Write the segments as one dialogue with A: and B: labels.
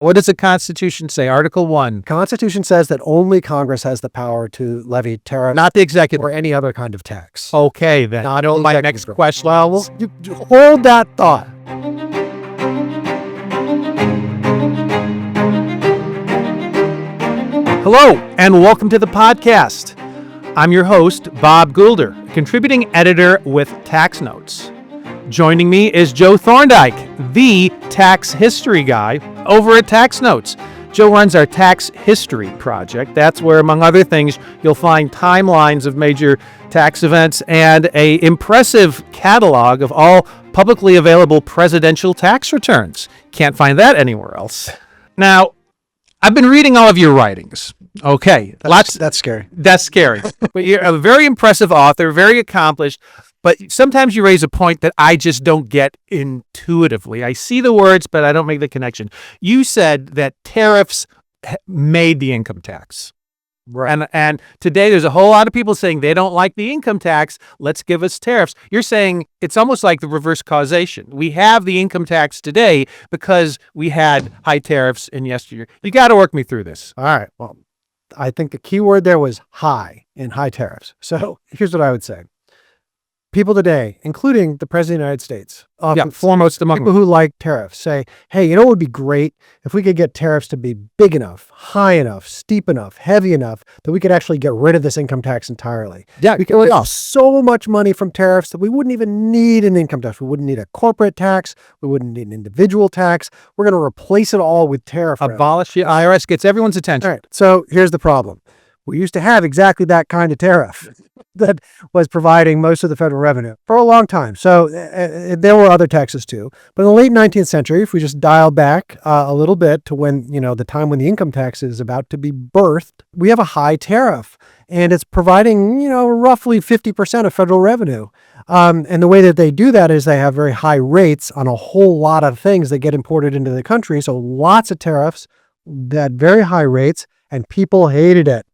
A: What does the Constitution say? Article 1.
B: Constitution says that only Congress has the power to levy tariff,
A: Not the executive.
B: or any other kind of tax.
A: Okay, then.
B: Not only
A: My
B: executive
A: next
B: branch.
A: question.
B: Well, hold that thought.
A: Hello, and welcome to the podcast. I'm your host, Bob Goulder, contributing editor with Tax Notes. Joining me is Joe Thorndike, the tax history guy over at Tax Notes. Joe runs our tax history project. That's where, among other things, you'll find timelines of major tax events and an impressive catalog of all publicly available presidential tax returns. Can't find that anywhere else. Now, I've been reading all of your writings. Okay.
B: That's scary.
A: That's scary. But you're a very impressive author, very accomplished. But sometimes you raise a point that I just don't get intuitively. I see the words, but I don't make the connection. You said that tariffs made the income tax.
B: Right.
A: And today there's a whole lot of people saying they don't like the income tax. Let's give us tariffs. You're saying it's almost like the reverse causation. We have the income tax today because we had high tariffs in yesteryear. You got to work me through this.
B: All right. Well, I think the key word there was high tariffs. So here's what I would say. People today, including the President of the United States,
A: foremost among
B: people who like tariffs, say, hey, you know what would be great if we could get tariffs to be big enough, high enough, steep enough, heavy enough that we could actually get rid of this income tax entirely.
A: Yeah,
B: we could make so much money from tariffs that we wouldn't even need an income tax. We wouldn't need a corporate tax. We wouldn't need an individual tax. We're going to replace it all with tariff.
A: Abolish the IRS, gets everyone's attention.
B: All right. So here's the problem. We used to have exactly that kind of tariff that was providing most of the federal revenue for a long time. So there were other taxes too. But in the late 19th century, if we just dial back a little bit to when, the time when the income tax is about to be birthed, we have a high tariff and it's providing, roughly 50% of federal revenue. And the way that they do that is they have very high rates on a whole lot of things that get imported into the country. So lots of tariffs at very high rates, and people hated it.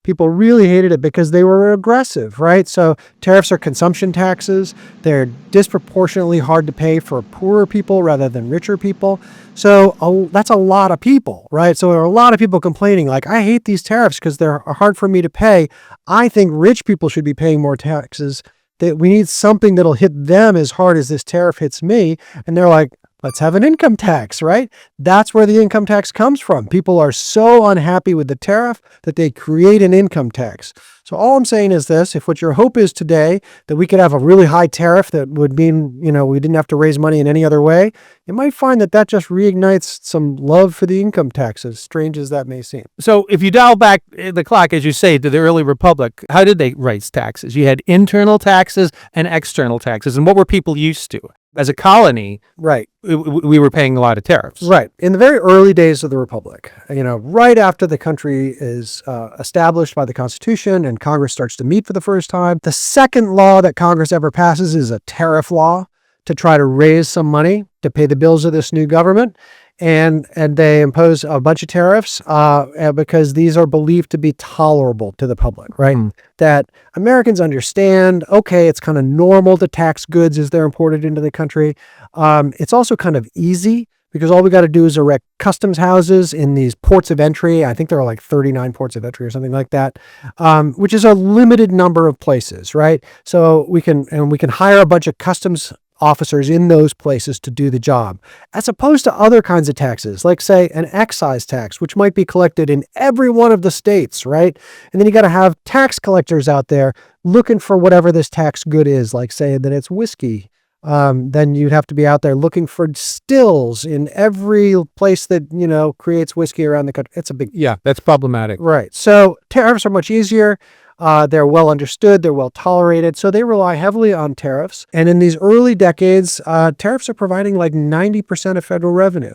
B: People really hated it because they were aggressive, right? So tariffs are consumption taxes. They're disproportionately hard to pay for poorer people rather than richer people. So that's a lot of people, right? So there are a lot of people complaining like, I hate these tariffs because they're hard for me to pay. I think rich people should be paying more taxes. That we need something that'll hit them as hard as this tariff hits me. And they're like, let's have an income tax, right? That's where the income tax comes from. People are so unhappy with the tariff that they create an income tax. So all I'm saying is this: if what your hope is today that we could have a really high tariff that would mean, we didn't have to raise money in any other way, you might find that just reignites some love for the income tax, as strange as that may seem.
A: So if you dial back the clock, as you say, to the early republic, how did they raise taxes? You had internal taxes and external taxes. And what were people used to? As a colony,
B: right,
A: we were paying a lot of tariffs.
B: Right. In the very early days of the Republic, right after the country is established by the Constitution and Congress starts to meet for the first time, the second law that Congress ever passes is a tariff law to try to raise some money to pay the bills of this new government. And they impose a bunch of tariffs because these are believed to be tolerable to the public, right? That Americans understand, okay, it's kind of normal to tax goods as they're imported into the country. It's also kind of easy because all we got to do is erect customs houses in these ports of entry. I think there are like 39 ports of entry or something like that, which is a limited number of places, right? So we can hire a bunch of customs officers in those places to do the job, as opposed to other kinds of taxes, like say an excise tax, which might be collected in every one of the states, right? And then you got to have tax collectors out there looking for whatever this tax good is, like say that it's whiskey. Then you'd have to be out there looking for stills in every place that, creates whiskey around the country. It's a big...
A: Yeah, that's problematic.
B: Right. So tariffs are much easier. They're well understood, they're well tolerated, so they rely heavily on tariffs. And in these early decades, tariffs are providing like 90% of federal revenue.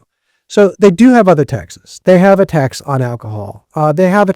B: So they do have other taxes. They have a tax on alcohol. They have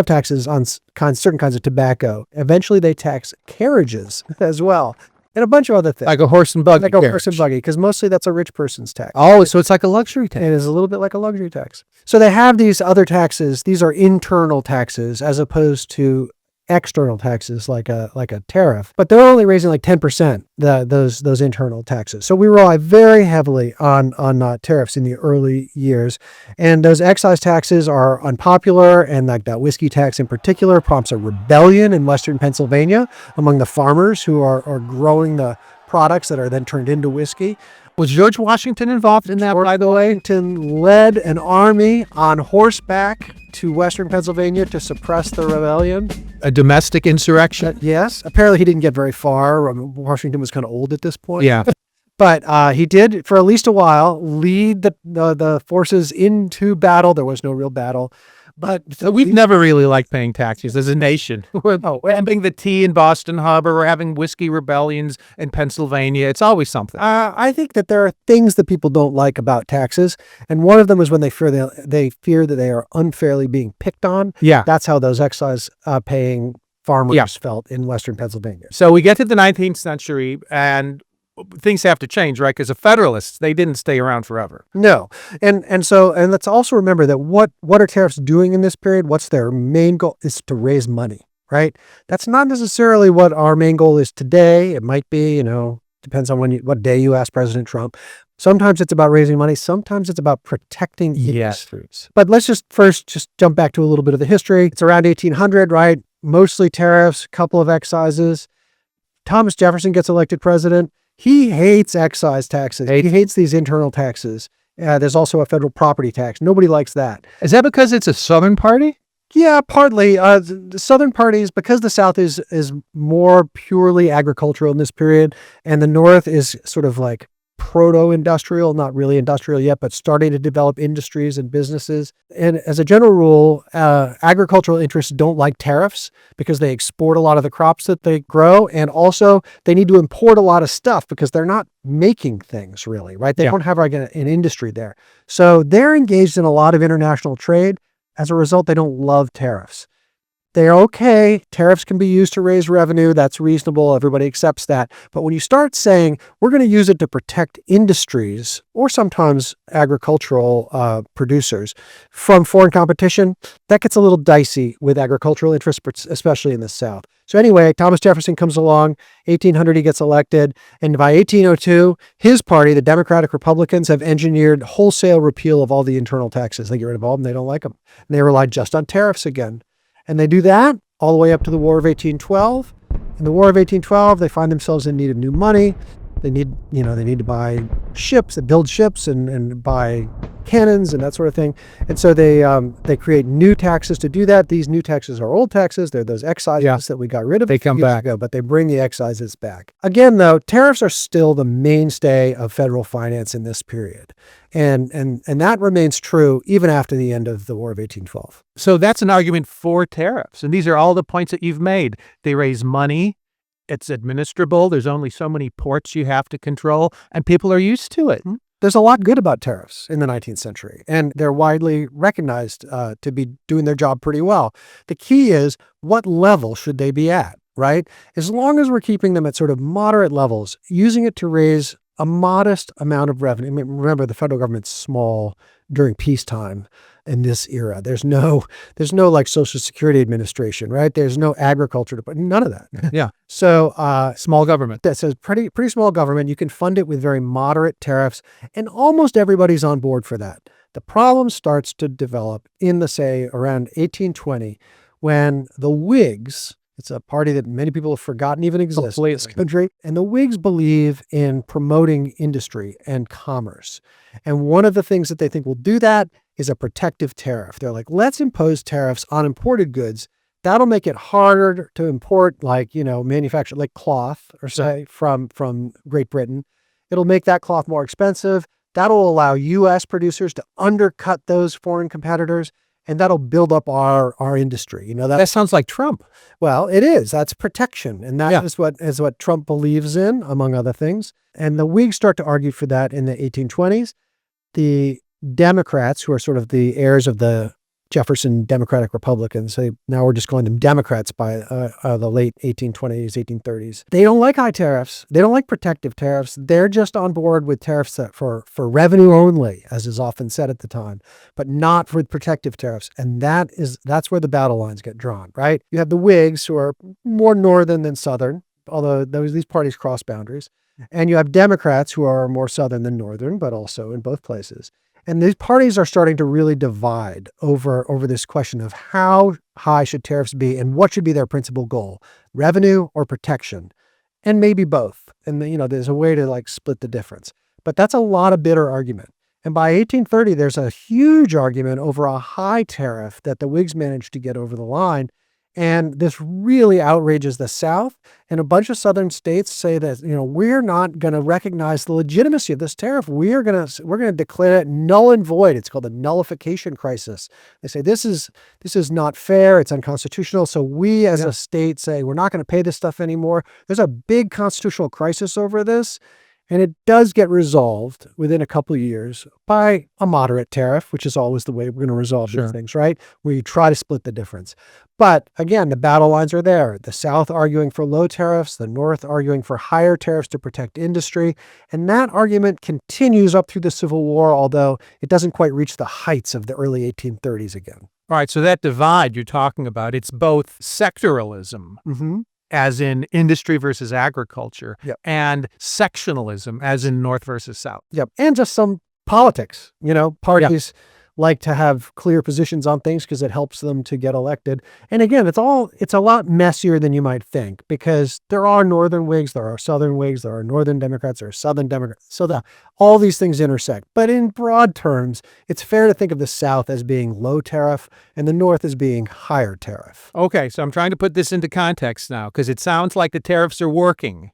B: taxes on certain kinds of tobacco. Eventually, they tax carriages as well, and a bunch of other things.
A: Like a horse and buggy.
B: Like a horse and buggy, because mostly that's a rich person's tax.
A: Oh, so it's like a luxury tax.
B: It is a little bit like a luxury tax. So they have these other taxes. These are internal taxes as opposed to external taxes like a tariff, but they're only raising like 10% those internal taxes. So we rely very heavily on tariffs in the early years, and those excise taxes are unpopular, and like that whiskey tax in particular prompts a rebellion in Western Pennsylvania among the farmers who are growing the products that are then turned into whiskey.
A: Was George Washington involved in that, by the way?
B: Washington led an army on horseback to Western Pennsylvania to suppress the rebellion.
A: A domestic insurrection?
B: Yes. Apparently he didn't get very far. Washington was kind of old at this point.
A: Yeah.
B: But he did, for at least a while, lead the forces into battle. There was no real battle. But
A: So we've never really liked paying taxes as a nation. We're having the tea in Boston Harbor. We're having whiskey rebellions in Pennsylvania. It's always something.
B: I think that there are things that people don't like about taxes, and one of them is when they fear that they are unfairly being picked on.
A: Yeah.
B: That's how those excise paying farmers felt in Western Pennsylvania.
A: So we get to the 19th century, and things have to change, right? Because the Federalists, they didn't stay around forever.
B: No. And let's also remember that what are tariffs doing in this period? What's their main goal? Is to raise money, right? That's not necessarily what our main goal is today. It might be, depends on what day you ask President Trump. Sometimes it's about raising money. Sometimes it's about protecting industries. But let's just jump back to a little bit of the history. It's around 1800, right? Mostly tariffs, a couple of excises. Thomas Jefferson gets elected president. He hates excise taxes. He hates these internal taxes. There's also a federal property tax. Nobody likes that.
A: Is that because it's a Southern party?
B: Yeah, partly. The Southern parties, because the South is more purely agricultural in this period, and the North is sort of like proto-industrial, not really industrial yet, but starting to develop industries and businesses. And as a general rule, agricultural interests don't like tariffs because they export a lot of the crops that they grow. And also they need to import a lot of stuff because they're not making things really, right? They don't have like an industry there. So they're engaged in a lot of international trade. As a result, they don't love tariffs. They're okay. Tariffs can be used to raise revenue. That's reasonable. Everybody accepts that. But when you start saying we're going to use it to protect industries or sometimes agricultural producers from foreign competition, that gets a little dicey with agricultural interests, especially in the South. So anyway, Thomas Jefferson comes along, 1800 he gets elected, and by 1802, his party, the Democratic Republicans, have engineered wholesale repeal of all the internal taxes. They get rid of all of them. They don't like them. And they rely just on tariffs again. And they do that all the way up to the War of 1812. In the War of 1812, they find themselves in need of new money. They need to buy ships, they build ships and buy cannons and that sort of thing. And so they create new taxes to do that. These new taxes are old taxes. They're those excises that we got rid of.
A: They come back.
B: But they bring the excises back. Again, though, tariffs are still the mainstay of federal finance in this period. And that remains true even after the end of the War of 1812.
A: So that's an argument for tariffs. And these are all the points that you've made. They raise money. It's administrable. There's only so many ports you have to control, and people are used to it.
B: There's a lot good about tariffs in the 19th century, and they're widely recognized to be doing their job pretty well. The key is, what level should they be at, right? As long as we're keeping them at sort of moderate levels, using it to raise a modest amount of revenue. I mean, remember, the federal government's small during peacetime in this era. There's no like Social Security Administration, right? There's no agriculture department, none of that.
A: Yeah.
B: So
A: small government.
B: That's a pretty small government. You can fund it with very moderate tariffs, and almost everybody's on board for that. The problem starts to develop in around 1820, when the Whigs, it's a party that many people have forgotten even exists in this country. And the Whigs believe in promoting industry and commerce. And one of the things that they think will do that is a protective tariff. They're like, let's impose tariffs on imported goods. That'll make it harder to import, manufacture like cloth or say from Great Britain. It'll make that cloth more expensive. That'll allow U.S. producers to undercut those foreign competitors. And that'll build up our industry.
A: That sounds like Trump.
B: Well, it is. That's protection. And that is what Trump believes in, among other things. And the Whigs start to argue for that in the 1820s. The Democrats, who are sort of the heirs of the Jefferson Democratic Republicans. Now we're just calling them Democrats by the late 1820s, 1830s. They don't like high tariffs. They don't like protective tariffs. They're just on board with tariffs that for revenue only, as is often said at the time, but not for protective tariffs. And that's where the battle lines get drawn, right? You have the Whigs, who are more northern than southern, although these parties cross boundaries. And you have Democrats, who are more southern than northern, but also in both places. And these parties are starting to really divide over this question of how high should tariffs be and what should be their principal goal, revenue or protection, and maybe both. And there's a way to split the difference. But that's a lot of bitter argument. And by 1830, there's a huge argument over a high tariff that the Whigs managed to get over the line. And this really outrages the South. And a bunch of Southern states say that, we're not going to recognize the legitimacy of this tariff. We're going to declare it null and void. It's called the nullification crisis. They say this is not fair. It's unconstitutional. So we as a state say we're not going to pay this stuff anymore. There's a big constitutional crisis over this. And it does get resolved within a couple of years by a moderate tariff, which is always the way we're going to resolve these things, right? Where you try to split the difference. But again, the battle lines are there. The South arguing for low tariffs, the North arguing for higher tariffs to protect industry. And that argument continues up through the Civil War, although it doesn't quite reach the heights of the early 1830s again.
A: All right, so that divide you're talking about, it's both sectoralism, as in industry versus agriculture, and sectionalism, as in North versus South.
B: Yep, and just some politics. Parties like to have clear positions on things because it helps them to get elected. And again, it's a lot messier than you might think, because there are Northern Whigs, there are Southern Whigs, there are Northern Democrats, there are Southern Democrats. So all these things intersect. But in broad terms, it's fair to think of the South as being low tariff and the North as being higher tariff.
A: Okay, so I'm trying to put this into context now, because it sounds like the tariffs are working.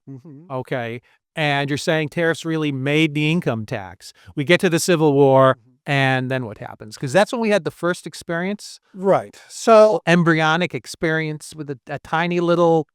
A: Okay, and you're saying tariffs really made the income tax. We get to the Civil War. And then what happens? Because that's when we had the first experience.
B: Right. So
A: embryonic experience with a tiny little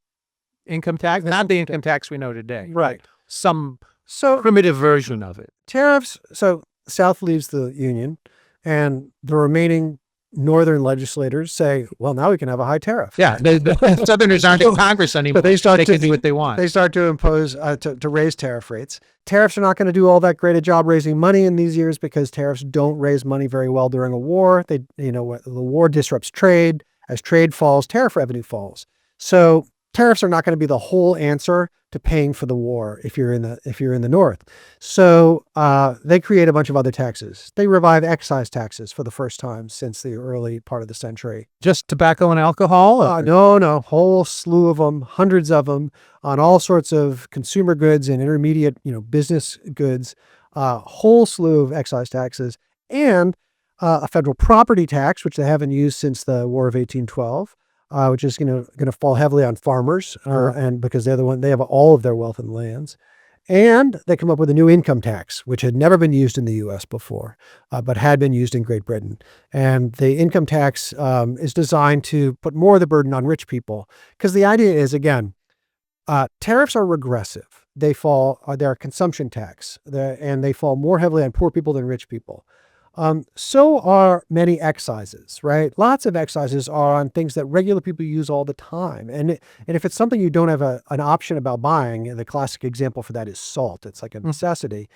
A: income tax. Not the income tax we know today.
B: Right.
A: Some primitive version of it.
B: Tariffs. So South leaves the Union, and the remaining Northern legislators say, well, now we can have a high tariff.
A: Yeah. The Southerners aren't in Congress anymore.
B: But they
A: can do what they want.
B: They start to impose, to raise tariff rates. Tariffs are not going to do all that great a job raising money in these years, because tariffs don't raise money very well during a war. The war disrupts trade. As trade falls, tariff revenue falls. So tariffs are not going to be the whole answer to paying for the war if you're in the North. So they create a bunch of other taxes. They revive excise taxes for the first time since the early part of the century.
A: Just tobacco and alcohol?
B: No, whole slew of them, hundreds of them, on all sorts of consumer goods and intermediate, business goods. Whole slew of excise taxes, and a federal property tax, which they haven't used since the War of 1812. Which is going to fall heavily on farmers, and because they have all of their wealth in lands. And they come up with a new income tax, which had never been used in the U.S. before, but had been used in Great Britain. And the income tax is designed to put more of the burden on rich people, because the idea is, again, tariffs are regressive. They're a consumption tax, and they fall more heavily on poor people than rich people. So are many excises, right? Lots of excises are on things that regular people use all the time. And if it's something you don't have an option about buying, the classic example for that is salt. It's like a necessity.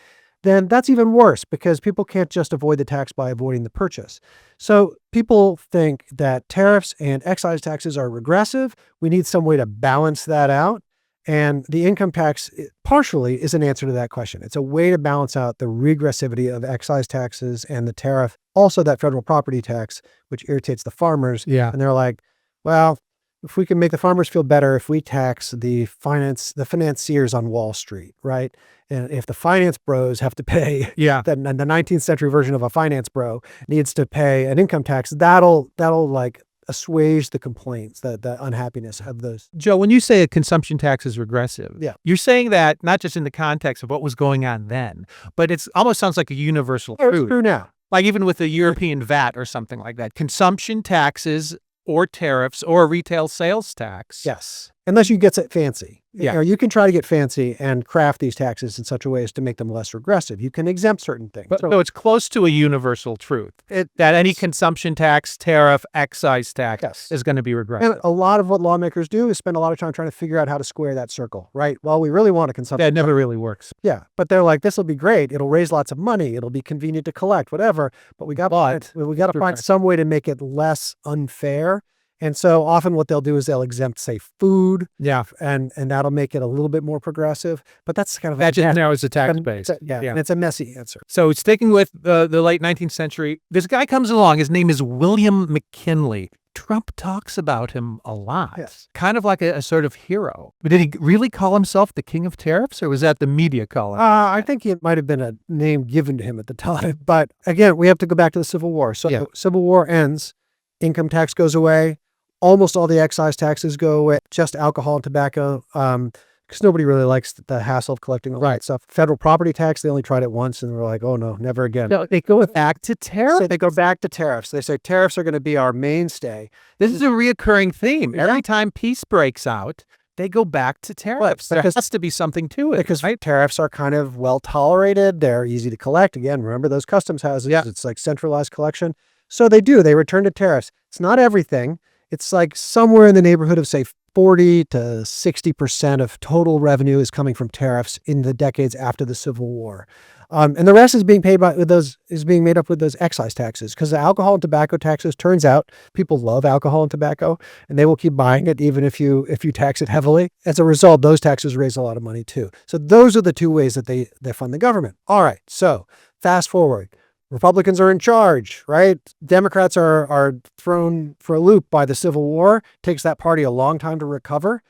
B: Then that's even worse, because people can't just avoid the tax by avoiding the purchase. So people think that tariffs and excise taxes are regressive. We need some way to balance that out. And the income tax partially is an answer to that question. It's a way to balance out the regressivity of excise taxes and the tariff, also that federal property tax, which irritates the farmers.
A: Yeah.
B: And they're like, well, if we can make the farmers feel better, if we tax the financiers on Wall Street, right? And if the finance bros have to pay, then the 19th century version of a finance bro needs to pay an income tax, that'll like assuage the complaints, the unhappiness of those.
A: Joe, when you say a consumption tax is regressive, you're saying that not just in the context of what was going on then, but it almost sounds like a universal truth.
B: It's true now.
A: Like even with the European VAT or something like that, consumption taxes or tariffs or a retail sales tax.
B: Yes. unless you get it fancy.
A: Yeah.
B: You know, you can try to get fancy and craft these taxes in such a way as to make them less regressive. You can exempt certain things.
A: So it's close to a universal truth that any consumption tax, tariff, excise tax is going to be regressive.
B: And a lot of what lawmakers do is spend a lot of time trying to figure out how to square that circle, right? Well, we really want a consumption
A: That never really works.
B: Yeah, but they're like, this will be great. It'll raise lots of money. It'll be convenient to collect, whatever. But we got to find some way to make it less unfair. And so often what they'll do is they'll exempt, say, food.
A: Yeah.
B: And that'll make it a little bit more progressive. But that's kind of
A: that just narrows the tax base.
B: And it's a messy answer.
A: So sticking with the late 19th century, this guy comes along. His name is William McKinley. Trump talks about him a lot.
B: Yes.
A: Kind of like a sort of hero. But did he really call himself the king of tariffs, or was that the media calling him?
B: I think it might have been a name given to him at the time. But again, we have to go back to the Civil War. So Civil War ends, income tax goes away. Almost all the excise taxes go away, just alcohol and tobacco, because nobody really likes the hassle of collecting all that stuff. Federal property tax, they only tried it once, and they're like, oh no, never again.
A: No, they go back to tariffs.
B: So they go back to tariffs. They say tariffs are going to be our mainstay.
A: This is a reoccurring theme. Every time peace breaks out, they go back to tariffs. There has to be something to it.
B: Because tariffs are kind of well tolerated. They're easy to collect. Again, remember those customs houses. Yeah. It's like centralized collection. So they return to tariffs. It's not everything. It's like somewhere in the neighborhood of, say, 40 to 60% of total revenue is coming from tariffs in the decades after the Civil War. And the rest is being made up with those excise taxes, because the alcohol and tobacco taxes, turns out people love alcohol and tobacco, and they will keep buying it even if you tax it heavily. As a result, those taxes raise a lot of money too. So those are the two ways that they fund the government. All right, so fast forward. Republicans are in charge, right? Democrats are thrown for a loop by the Civil War. Takes that party a long time to recover.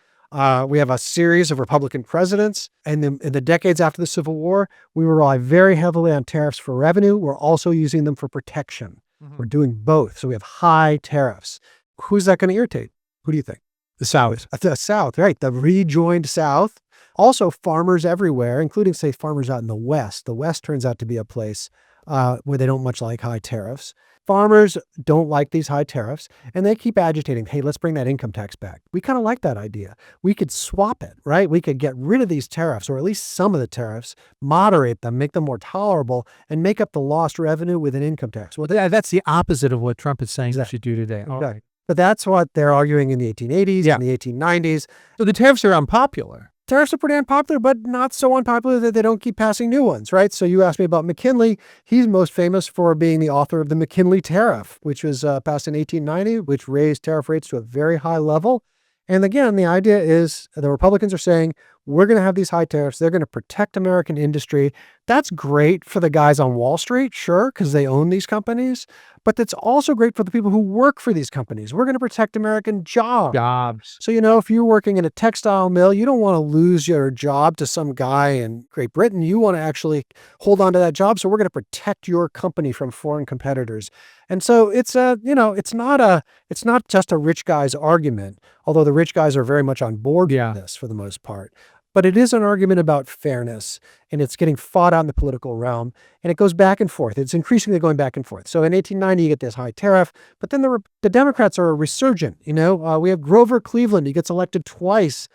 B: We have a series of Republican presidents. And in the decades after the Civil War, we rely very heavily on tariffs for revenue. We're also using them for protection. Mm-hmm. We're doing both. So we have high tariffs. Who's that going to irritate? Who do you think?
A: The South.
B: The South, right. The rejoined South. Also farmers everywhere, including, say, farmers out in the West. The West turns out to be a place where they don't much like high tariffs. Farmers don't like these high tariffs, and they keep agitating, hey, let's bring that income tax back. We kind of like that idea. We could swap it, right? We could get rid of these tariffs, or at least some of the tariffs, moderate them, make them more tolerable, and make up the lost revenue with an income tax.
A: Well, that's the opposite of what Trump is saying we should do today.
B: Okay. But that's what they're arguing in the 1880s and the 1890s.
A: So the tariffs are unpopular.
B: Tariffs are pretty unpopular, but not so unpopular that they don't keep passing new ones, right? So you asked me about McKinley. He's most famous for being the author of the McKinley Tariff, which was passed in 1890, which raised tariff rates to a very high level. And again, the idea is the Republicans are saying, we're going to have these high tariffs. They're going to protect American industry. That's great for the guys on Wall Street, sure, because they own these companies. But that's also great for the people who work for these companies. We're going to protect American jobs. So, if you're working in a textile mill, you don't want to lose your job to some guy in Great Britain. You want to actually hold on to that job. So we're going to protect your company from foreign competitors. And so it's it's not just a rich guy's argument, although the rich guys are very much on board with this for the most part. But it is an argument about fairness, and it's getting fought out in the political realm, and it goes back and forth. It's increasingly going back and forth. So in 1890, you get this high tariff, but then the Democrats are resurgent. We have Grover Cleveland. He gets elected twice.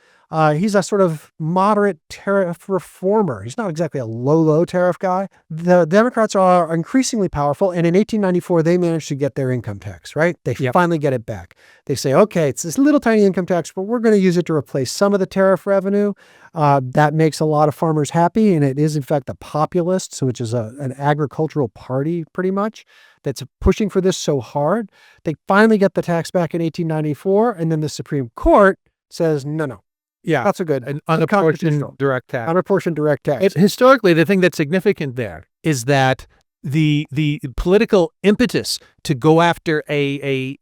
B: He's a sort of moderate tariff reformer. He's not exactly a low tariff guy. The Democrats are increasingly powerful, and in 1894, they managed to get their income tax, right? They finally get it back. They say, okay, it's this little tiny income tax, but we're going to use it to replace some of the tariff revenue. That makes a lot of farmers happy, and it is, in fact, the Populists, which is an agricultural party, pretty much, that's pushing for this so hard. They finally get the tax back in 1894, and then the Supreme Court says, no.
A: Yeah,
B: that's a good.
A: An unapportioned direct tax.
B: Unapportioned direct tax.
A: Historically, the thing that's significant there is that the political impetus to go after a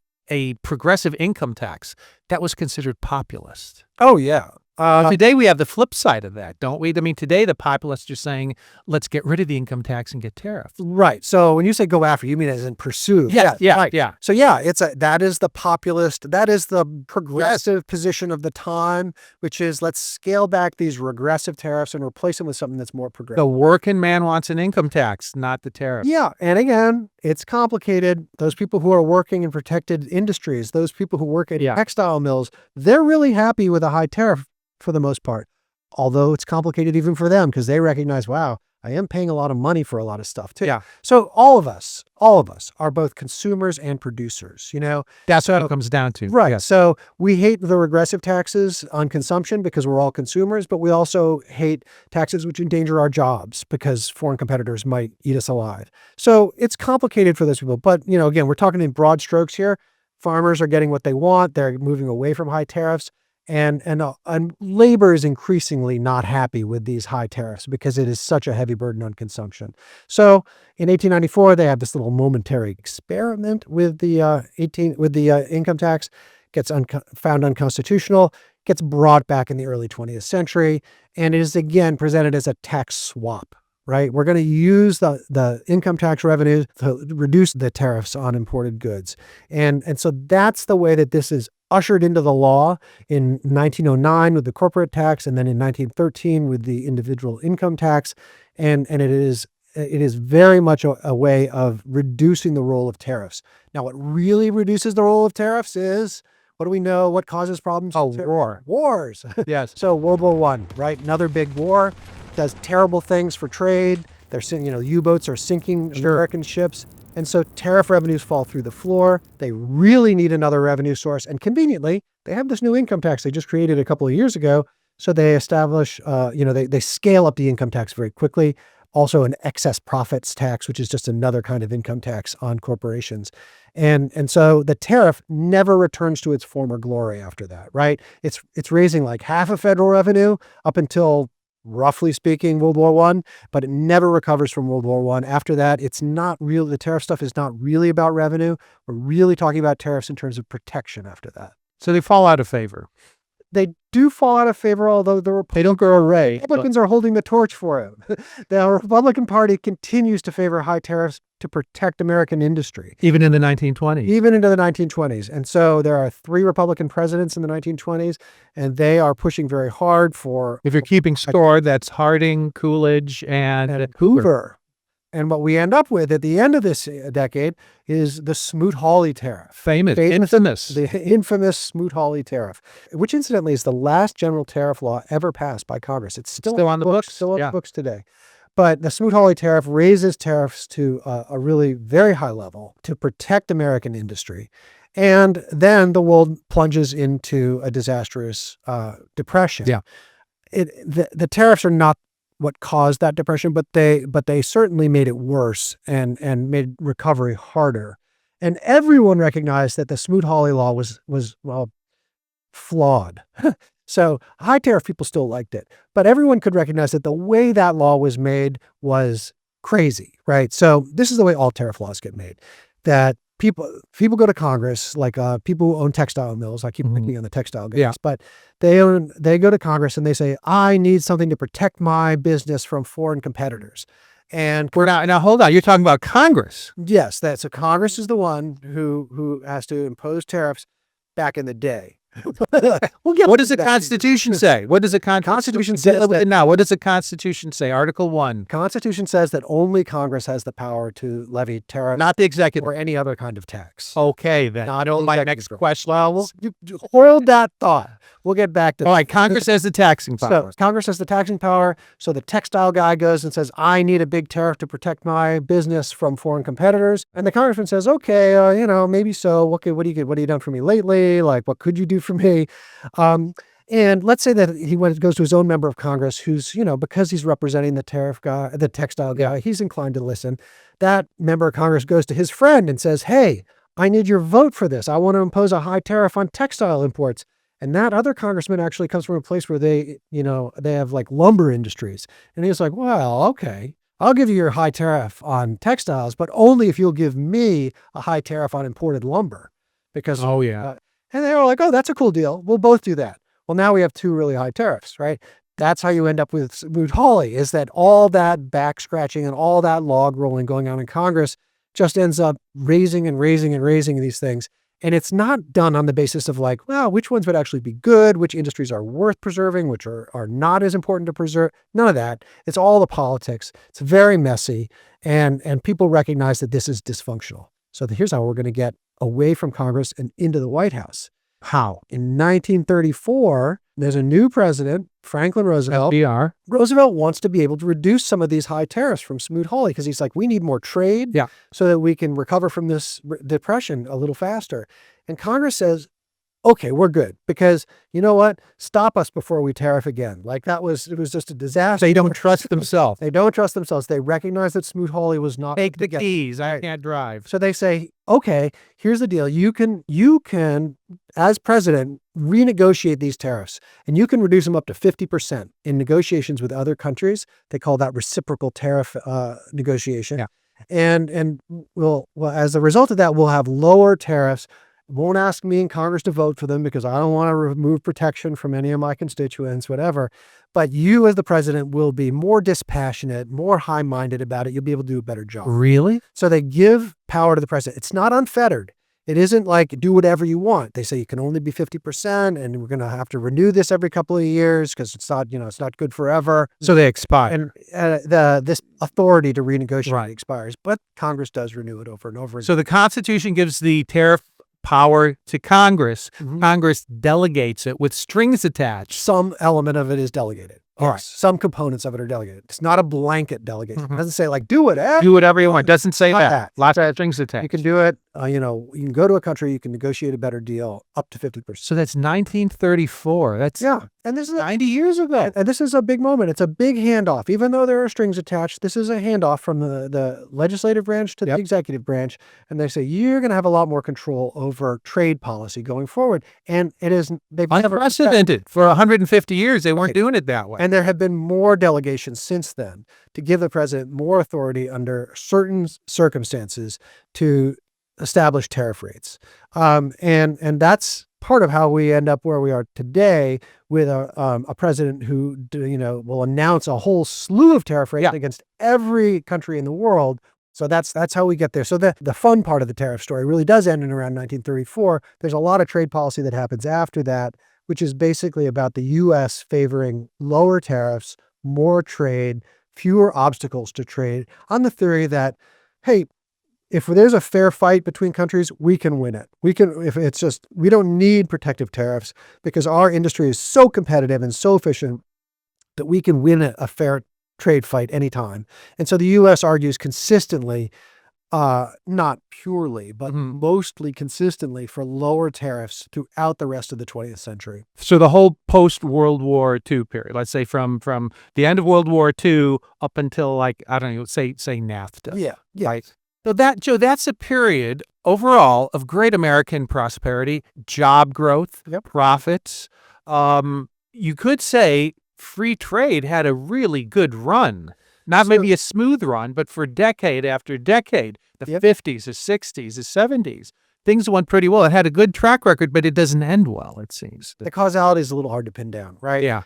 A: progressive income tax, that was considered populist.
B: Oh, yeah.
A: Today we have the flip side of that, don't we? I mean, today the populists are saying, let's get rid of the income tax and get tariffs.
B: Right. So when you say go after, you mean as in pursue.
A: Yeah.
B: Right. So that is the populist, that is the progressive position of the time, which is let's scale back these regressive tariffs and replace them with something that's more progressive.
A: The working man wants an income tax, not the tariff.
B: Yeah. And again, it's complicated. Those people who are working in protected industries, those people who work at textile mills, they're really happy with a high tariff for the most part. Although it's complicated even for them because they recognize, wow, I am paying a lot of money for a lot of stuff too.
A: Yeah.
B: So all of us are both consumers and producers,
A: That's what it comes down to.
B: Right.
A: Yes.
B: So we hate the regressive taxes on consumption because we're all consumers, but we also hate taxes which endanger our jobs because foreign competitors might eat us alive. So it's complicated for those people. But, again, we're talking in broad strokes here. Farmers are getting what they want. They're moving away from high tariffs. And labor is increasingly not happy with these high tariffs because it is such a heavy burden on consumption. So in 1894, they have this little momentary experiment with the income tax, gets found unconstitutional, gets brought back in the early 20th century, and it is again presented as a tax swap. Right? We're going to use the income tax revenues to reduce the tariffs on imported goods. And so that's the way that this is ushered into the law in 1909 with the corporate tax, and then in 1913 with the individual income tax. And it is very much a way of reducing the role of tariffs. Now, what really reduces the role of tariffs is, what do we know? What causes problems? Wars.
A: Yes.
B: So World War I, right? Another big war. Does terrible things for trade. They're U-boats are sinking American ships. And so tariff revenues fall through the floor. They really need another revenue source. And conveniently, they have this new income tax they just created a couple of years ago. So they establish, they scale up the income tax very quickly. Also an excess profits tax, which is just another kind of income tax on corporations. And so the tariff never returns to its former glory after that, right? It's raising like half of federal revenue up until, roughly speaking, World War I, but it never recovers from World War I. After that, it's not real. The tariff stuff is not really about revenue. We're really talking about tariffs in terms of protection after that.
A: So they fall out of favor.
B: They do fall out of favor, although
A: they don't go away.
B: Republicans are holding the torch for it. The Republican Party continues to favor high tariffs to protect American industry.
A: Even in the 1920s.
B: Even into the 1920s. And so there are 3 Republican presidents in the 1920s, and they are pushing very hard for...
A: If you're keeping score, that's Harding, Coolidge, and Hoover.
B: And what we end up with at the end of this decade is the Smoot-Hawley tariff.
A: Infamous.
B: The infamous Smoot-Hawley tariff, which incidentally is the last general tariff law ever passed by Congress. It's still
A: on the books.
B: Still on the books today. But the Smoot-Hawley tariff raises tariffs to a really very high level to protect American industry. And then the world plunges into a disastrous depression.
A: Yeah.
B: The tariffs are not what caused that depression, but they certainly made it worse and made recovery harder. And everyone recognized that the Smoot-Hawley law was flawed. So high tariff people still liked it, but everyone could recognize that the way that law was made was crazy, right? So this is the way all tariff laws get made. That people go to Congress, like people who own textile mills. I keep picking on the textile guys, but they go to Congress and they say, I need something to protect my business from foreign competitors. And
A: now hold on, you're talking about Congress.
B: Yes, so Congress is the one who has to impose tariffs back in the day.
A: What does the Constitution say? What does the Constitution say? Now, what does the Constitution say? Article 1.
B: Constitution says that only Congress has the power to levy tariffs,
A: not the executive,
B: or any other kind of tax.
A: Okay, then. Not only my next question.
B: Well, you spoiled that thought. We'll get back to that.
A: All right, Congress has the taxing power.
B: So Congress has the taxing power. So the textile guy goes and says, I need a big tariff to protect my business from foreign competitors. And the congressman says, okay, maybe so. Okay, what have you done for me lately? Like, what could you do for me? And let's say that he goes to his own member of Congress who's, because he's representing the textile guy, he's inclined to listen. That member of Congress goes to his friend and says, hey, I need your vote for this. I want to impose a high tariff on textile imports. And that other congressman actually comes from a place where they have like lumber industries. And he's like, well, okay, I'll give you your high tariff on textiles, but only if you'll give me a high tariff on imported lumber. Because, and they were like, oh, that's a cool deal. We'll both do that. Well, now we have two really high tariffs, right? That's how you end up with Smoot-Hawley, is that all that back scratching and all that log rolling going on in Congress just ends up raising and raising and raising these things. And it's not done on the basis of like, well, which ones would actually be good, which industries are worth preserving, which are not as important to preserve. None of that. It's all the politics. It's very messy. And people recognize that this is dysfunctional. So here's how we're going to get away from Congress and into the White House. How? In 1934, there's a new president, Franklin Roosevelt.
A: FDR.
B: Roosevelt wants to be able to reduce some of these high tariffs from Smoot-Hawley because he's like, we need more trade so that we can recover from this depression a little faster. And Congress says, okay, we're good because you know what? Stop us before we tariff again. Like it was just a disaster.
A: They don't trust themselves.
B: They don't trust themselves. They recognize that Smoot-Hawley was not.
A: Take the keys. I can't drive.
B: So they say, okay, here's the deal. You can, as president, renegotiate these tariffs and you can reduce them up to 50% in negotiations with other countries. They call that reciprocal tariff negotiation.
A: Yeah.
B: And well, as a result of that, we'll have lower tariffs. Won't ask me in Congress to vote for them because I don't want to remove protection from any of my constituents, whatever. But you as the president will be more dispassionate, more high-minded about it. You'll be able to do a better job.
A: Really?
B: So they give power to the president. It's not unfettered. It isn't like do whatever you want. They say you can only be 50% and we're going to have to renew this every couple of years because it's not, it's not good forever.
A: So they expire.
B: And this authority to renegotiate expires, but Congress does renew it over and over again.
A: So the Constitution gives the tariff power to Congress. Congress delegates it with strings attached.
B: Some element of it is delegated.
A: All right.
B: Some components of it are delegated. It's not a blanket delegation. It doesn't say like, do whatever.
A: Do whatever you want. It doesn't say
B: Not
A: that. Lots of strings attached.
B: You can do it. You can go to a country, you can negotiate a better deal up to 50%.
A: So that's 1934. That's
B: And this is
A: 90 years ago.
B: And this is a big moment. It's a big handoff. Even though there are strings attached, this is a handoff from the legislative branch to the executive branch. And they say, you're going to have a lot more control over trade policy going forward. And it is, they've never
A: unprecedented. For 150 years, they weren't doing it that way.
B: And there have been more delegations since then to give the president more authority under certain circumstances to establish tariff rates. And that's part of how we end up where we are today with a president who, will announce a whole slew of tariff rates against every country in the world. So that's how we get there. So the fun part of the tariff story really does end in around 1934. There's a lot of trade policy that happens after that, which is basically about the U.S. favoring lower tariffs, more trade, fewer obstacles to trade, on the theory that, hey, if there's a fair fight between countries, we can win it. We don't need protective tariffs because our industry is so competitive and so efficient that we can win a fair trade fight anytime. And so the U.S. argues consistently, not purely, but mostly consistently for lower tariffs throughout the rest of the 20th century.
A: So the whole post-World War II period, let's say from the end of World War II up until say NAFTA.
B: Yeah.
A: Right? So Joe, that's a period overall of great American prosperity, job growth, profits. You could say free trade had a really good run. Not maybe a smooth run, but for decade after decade, the 50s, the 60s, the 70s, things went pretty well. It had a good track record, but it doesn't end well, it seems.
B: The causality is a little hard to pin down, right?
A: Yeah.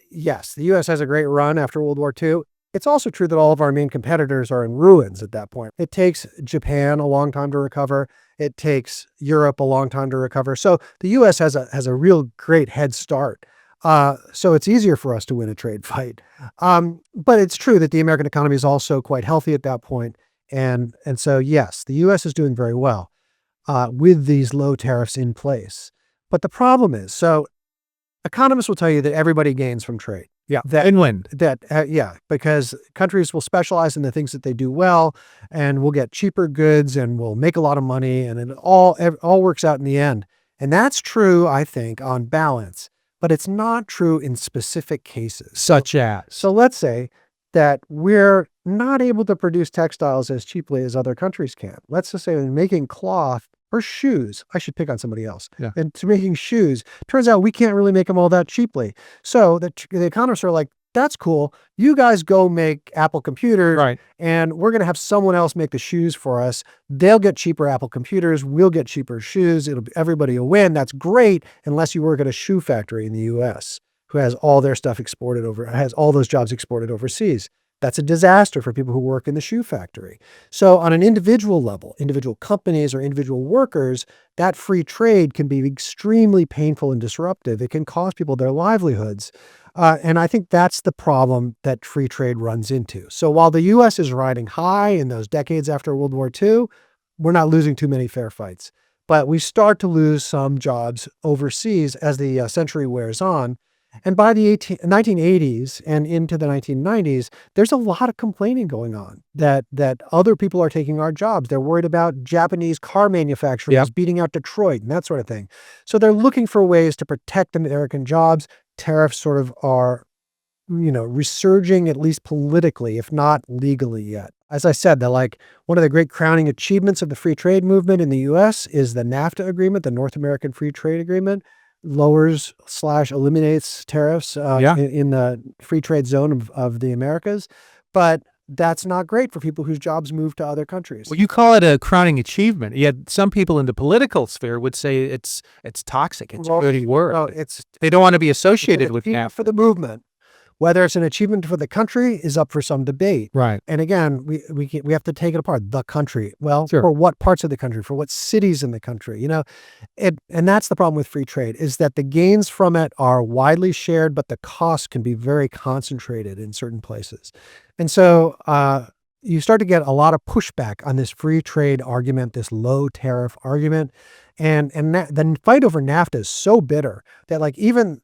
B: Yes, the U.S. has a great run after World War II. It's also true that all of our main competitors are in ruins at that point. It takes Japan a long time to recover. It takes Europe a long time to recover. So the U.S. has a real great head start. So it's easier for us to win a trade fight. But it's true that the American economy is also quite healthy at that point. And so, yes, the U.S. is doing very well with these low tariffs in place. But the problem is, so economists will tell you that everybody gains from trade.
A: Yeah,
B: because countries will specialize in the things that they do well, and we'll get cheaper goods, and we'll make a lot of money, and it all works out in the end. And that's true, I think, on balance, but it's not true in specific cases.
A: Such as?
B: So let's say that we're not able to produce textiles as cheaply as other countries can. Let's just say in making cloth or shoes, I should pick on somebody else.
A: Yeah.
B: And to making shoes, turns out we can't really make them all that cheaply. So the economists are like, that's cool. You guys go make Apple computers,
A: Right.
B: and we're going to have someone else make the shoes for us. They'll get cheaper Apple computers. We'll get cheaper shoes. Everybody will win. That's great, unless you work at a shoe factory in the U.S. who has all their stuff has all those jobs exported overseas. That's a disaster for people who work in the shoe factory. So on an individual level, individual companies or individual workers, that free trade can be extremely painful and disruptive. It can cost people their livelihoods. And I think that's the problem that free trade runs into. So while the U.S. is riding high in those decades after World War II, we're not losing too many fair fights. But we start to lose some jobs overseas as the century wears on. And by the 1980s and into the 1990s, there's a lot of complaining going on that other people are taking our jobs. They're worried about Japanese car manufacturers beating out Detroit and that sort of thing. So they're looking for ways to protect American jobs. Tariffs sort of are, resurging, at least politically, if not legally yet. As I said, one of the great crowning achievements of the free trade movement in the U.S. is the NAFTA agreement, the North American Free Trade Agreement. Lowers/eliminates tariffs in the free trade zone of the Americas. But that's not great for people whose jobs move to other countries.
A: Well, you call it a crowning achievement, yet some people in the political sphere would say it's toxic. It's a dirty word.
B: No,
A: they don't want to be associated with NAFTA.
B: For the movement. Whether it's an achievement for the country is up for some debate.
A: Right.
B: And again, we have to take it apart. The country. Well,
A: Sure.
B: For what parts of the country? For what cities in the country? And that's the problem with free trade, is that the gains from it are widely shared, but the costs can be very concentrated in certain places. And so you start to get a lot of pushback on this free trade argument, this low tariff argument. And the fight over NAFTA is so bitter that even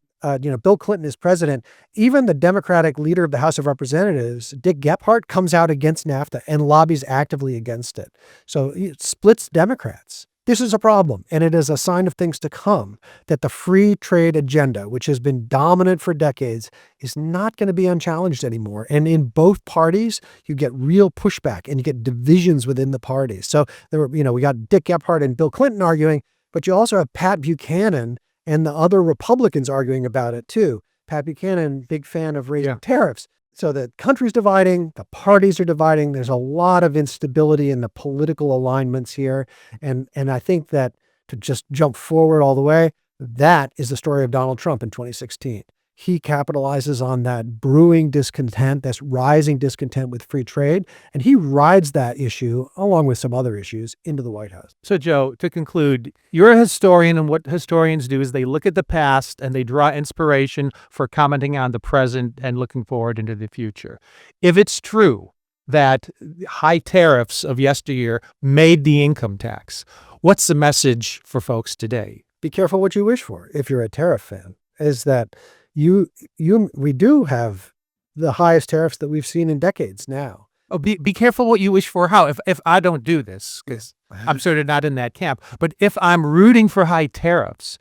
B: Bill Clinton is president, even the Democratic leader of the House of Representatives, Dick Gephardt, comes out against NAFTA and lobbies actively against it. So it splits Democrats. This is a problem, and it is a sign of things to come, that the free trade agenda, which has been dominant for decades, is not going to be unchallenged anymore. And in both parties, you get real pushback and you get divisions within the parties. So we got Dick Gephardt and Bill Clinton arguing, but you also have Pat Buchanan and the other Republicans arguing about it too. Pat Buchanan, big fan of raising tariffs. So the country's dividing, the parties are dividing. There's a lot of instability in the political alignments here. And I think that, to just jump forward all the way, that is the story of Donald Trump in 2016. He capitalizes on that brewing discontent, that's rising discontent with free trade, and he rides that issue, along with some other issues, into the White House.
A: So, Joe, to conclude, you're a historian, and what historians do is they look at the past and they draw inspiration for commenting on the present and looking forward into the future. If it's true that high tariffs of yesteryear made the income tax, what's the message for folks today?
B: Be careful what you wish for, if you're a tariff fan, is that we do have the highest tariffs that we've seen in decades now.
A: Oh, be careful what you wish for. How? If I don't do this, because I'm sort of not in that camp, but if I'm rooting for high tariffs,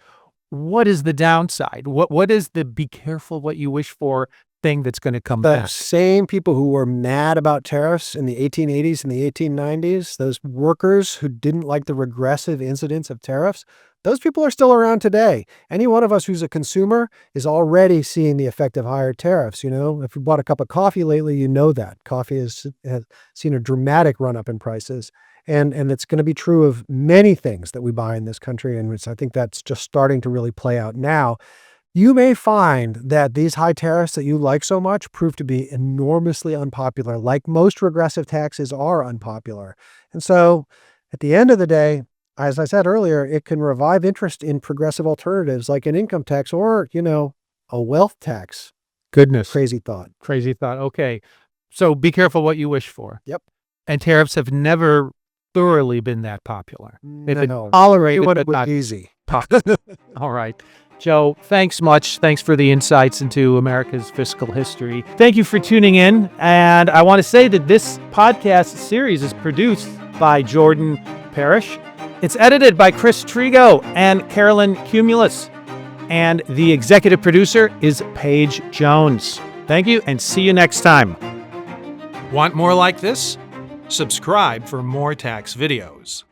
A: what is the downside? What is the be careful what you wish for thing that's going to come back?
B: The same people who were mad about tariffs in the 1880s and the 1890s, those workers who didn't like the regressive incidence of tariffs, those people are still around today. Any one of us who's a consumer is already seeing the effect of higher tariffs. If you bought a cup of coffee lately, you know that. Coffee has seen a dramatic run up in prices. And it's going to be true of many things that we buy in this country. And I think that's just starting to really play out now. You may find that these high tariffs that you like so much prove to be enormously unpopular, like most regressive taxes are unpopular. And so at the end of the day, as I said earlier, it can revive interest in progressive alternatives like an income tax or, a wealth tax.
A: Goodness.
B: Crazy thought.
A: Crazy thought. Okay. So be careful what you wish for.
B: Yep.
A: And tariffs have never thoroughly been that popular. They've been
B: No.
A: tolerated,
B: But
A: but
B: it was
A: not
B: easy.
A: popular. All right. Joe, thanks much. Thanks for the insights into America's fiscal history. Thank you for tuning in. And I want to say that this podcast series is produced by Jordan Parrish. It's edited by Chris Trigo and Carolyn Kuimelis. And the executive producer is Paige Jones. Thank you, and see you next time. Want more like this? Subscribe for more tax videos.